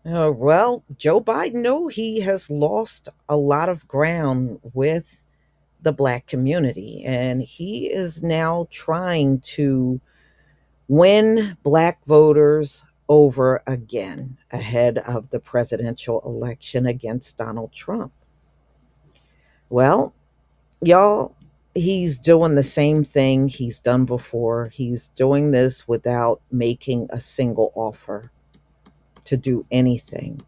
Well, Joe Biden, no, he has lost a lot of ground with the black community, and he is now trying to win black voters over again ahead of the presidential election against Donald Trump. Well, y'all, he's doing the same thing he's done before. He's doing this without making a single offer to do anything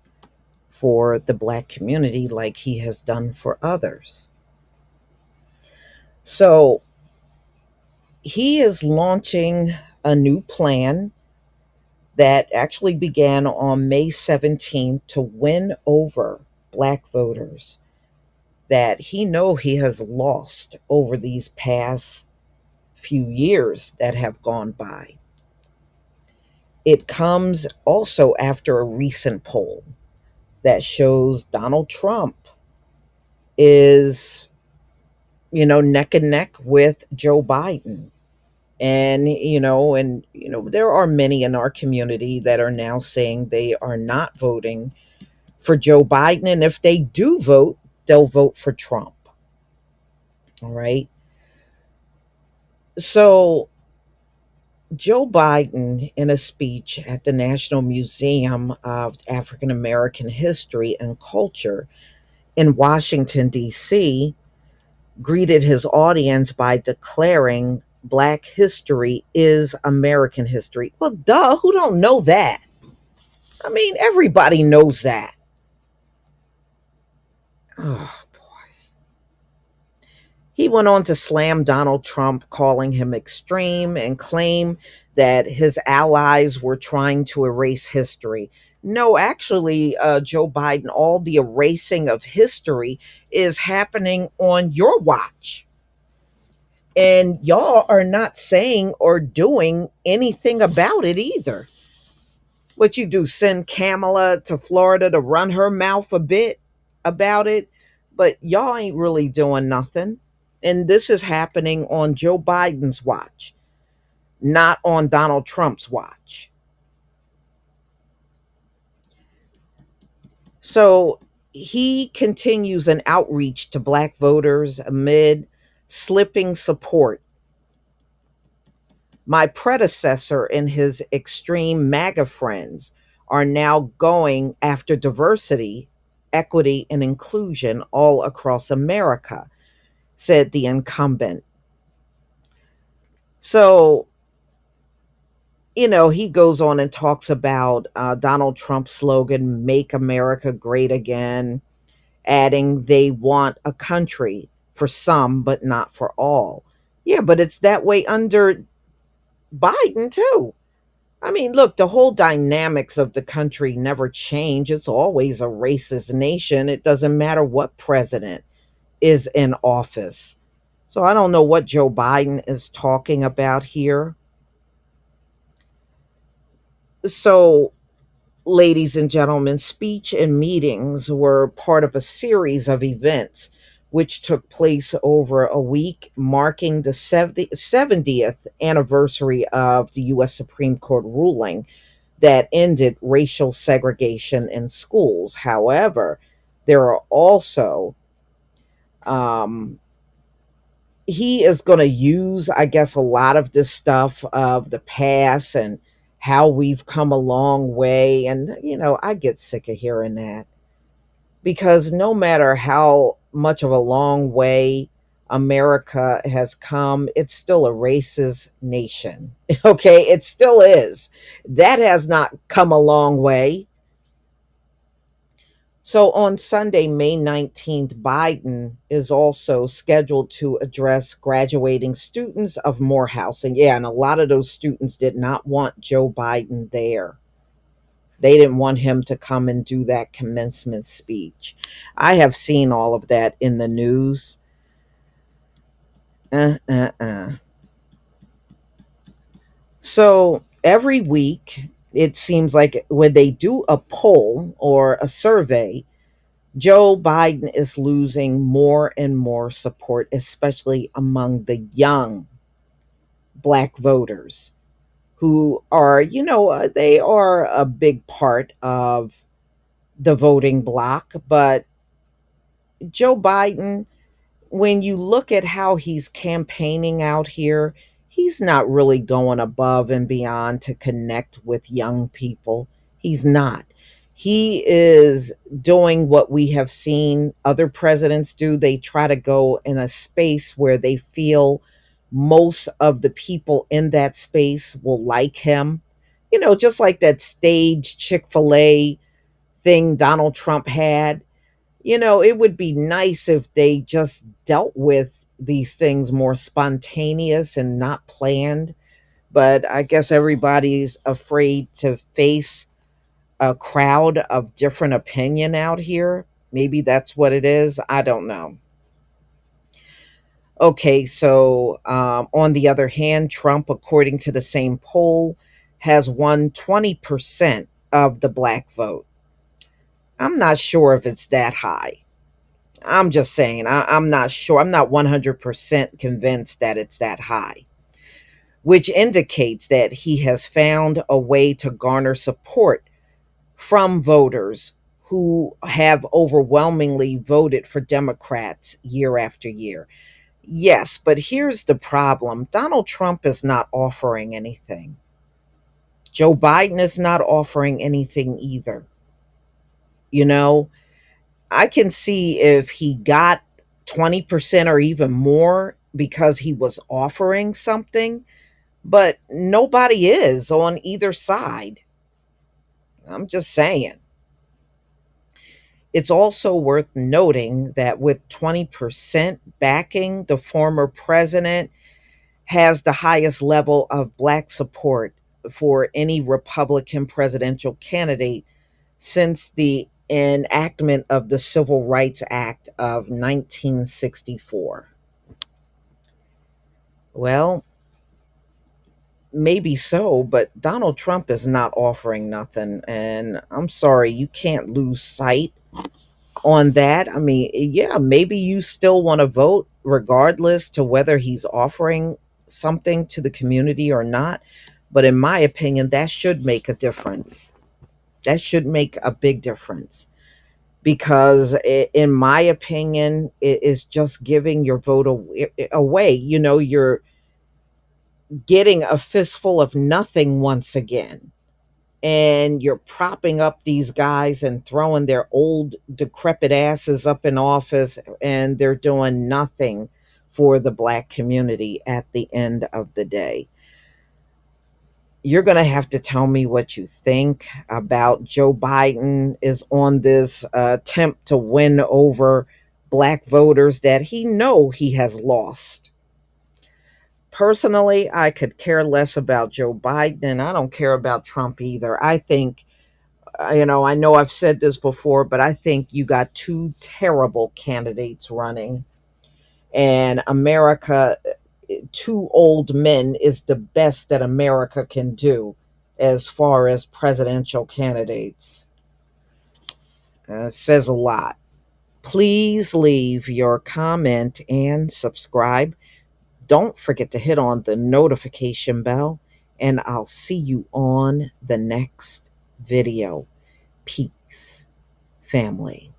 for the black community like he has done for others. So he is launching a new plan that actually began on May 17th to win over black voters that he has lost over these past few years that have gone by. It comes also after a recent poll that shows Donald Trump is, neck and neck with Joe Biden. And there are many in our community that are now saying they are not voting for Joe Biden. And if they do vote, they'll vote for Trump. All right. So Joe Biden, in a speech at the National Museum of African American History and Culture in Washington, D.C., greeted his audience by declaring Black history is American history. Well, duh, who don't know that? I mean, everybody knows that. Oh, he went on to slam Donald Trump, calling him extreme, and claim that his allies were trying to erase history. No, actually, Joe Biden, all the erasing of history is happening on your watch. And y'all are not saying or doing anything about it either. What you do, send Kamala to Florida to run her mouth a bit about it, but y'all ain't really doing nothing. And this is happening on Joe Biden's watch, not on Donald Trump's watch. So he continues an outreach to black voters amid slipping support. My predecessor and his extreme MAGA friends are now going after diversity, equity, and inclusion all across America, said the incumbent. So, he goes on and talks about Donald Trump's slogan, Make America Great Again, adding they want a country for some, but not for all. Yeah, but it's that way under Biden, too. I mean, look, the whole dynamics of the country never change. It's always a racist nation. It doesn't matter what president is in office. So I don't know what Joe Biden is talking about here. So, ladies and gentlemen, speech and meetings were part of a series of events which took place over a week, marking the 70th anniversary of the U.S. Supreme Court ruling that ended racial segregation in schools. However, there are also, um, he is going to use, I guess, a lot of this stuff of the past and how we've come a long way. And, I get sick of hearing that because no matter how much of a long way America has come, it's still a racist nation. Okay, it still is. That has not come a long way. So on Sunday, May 19th, Biden is also scheduled to address graduating students of Morehouse. And yeah, and a lot of those students did not want Joe Biden there. They didn't want him to come and do that commencement speech. I have seen all of that in the news. Uh, uh, uh. So every week, it seems like when they do a poll or a survey, Joe Biden is losing more and more support, especially among the young black voters who are, they are a big part of the voting bloc. But Joe Biden, when you look at how he's campaigning out here, he's not really going above and beyond to connect with young people. He's not. He is doing what we have seen other presidents do. They try to go in a space where they feel most of the people in that space will like him. You know, just like that stage Chick-fil-A thing Donald Trump had. You know, it would be nice if they just dealt with these things more spontaneous and not planned. But I guess everybody's afraid to face a crowd of different opinion out here. Maybe that's what it is. I don't know. Okay, so on the other hand, Trump, according to the same poll, has won 20% of the black vote. I'm not sure if it's that high. I'm just saying, I'm not sure. I'm not 100% convinced that it's that high, which indicates that he has found a way to garner support from voters who have overwhelmingly voted for Democrats year after year. Yes, but here's the problem: Donald Trump is not offering anything. Joe Biden is not offering anything either. You know, I can see if he got 20% or even more because he was offering something, but nobody is on either side. I'm just saying. It's also worth noting that with 20% backing, the former president has the highest level of black support for any Republican presidential candidate since the enactment of the Civil Rights Act of 1964. Well, maybe so, but Donald Trump is not offering nothing. And I'm sorry, you can't lose sight on that. I mean, yeah, maybe you still want to vote regardless to whether he's offering something to the community or not. But in my opinion, that should make a difference. That should make a big difference because, in my opinion, it is just giving your vote away. You know, you're getting a fistful of nothing once again. And you're propping up these guys and throwing their old decrepit asses up in office, and they're doing nothing for the black community at the end of the day. You're going to have to tell me what you think about Joe Biden is on this attempt to win over black voters that he has lost. Personally, I could care less about Joe Biden, and I don't care about Trump either. I think, I know I've said this before, but I think you got two terrible candidates running. And America, two old men is the best that America can do as far as presidential candidates. It says a lot. Please leave your comment and subscribe. Don't forget to hit on the notification bell, and I'll see you on the next video. Peace, family.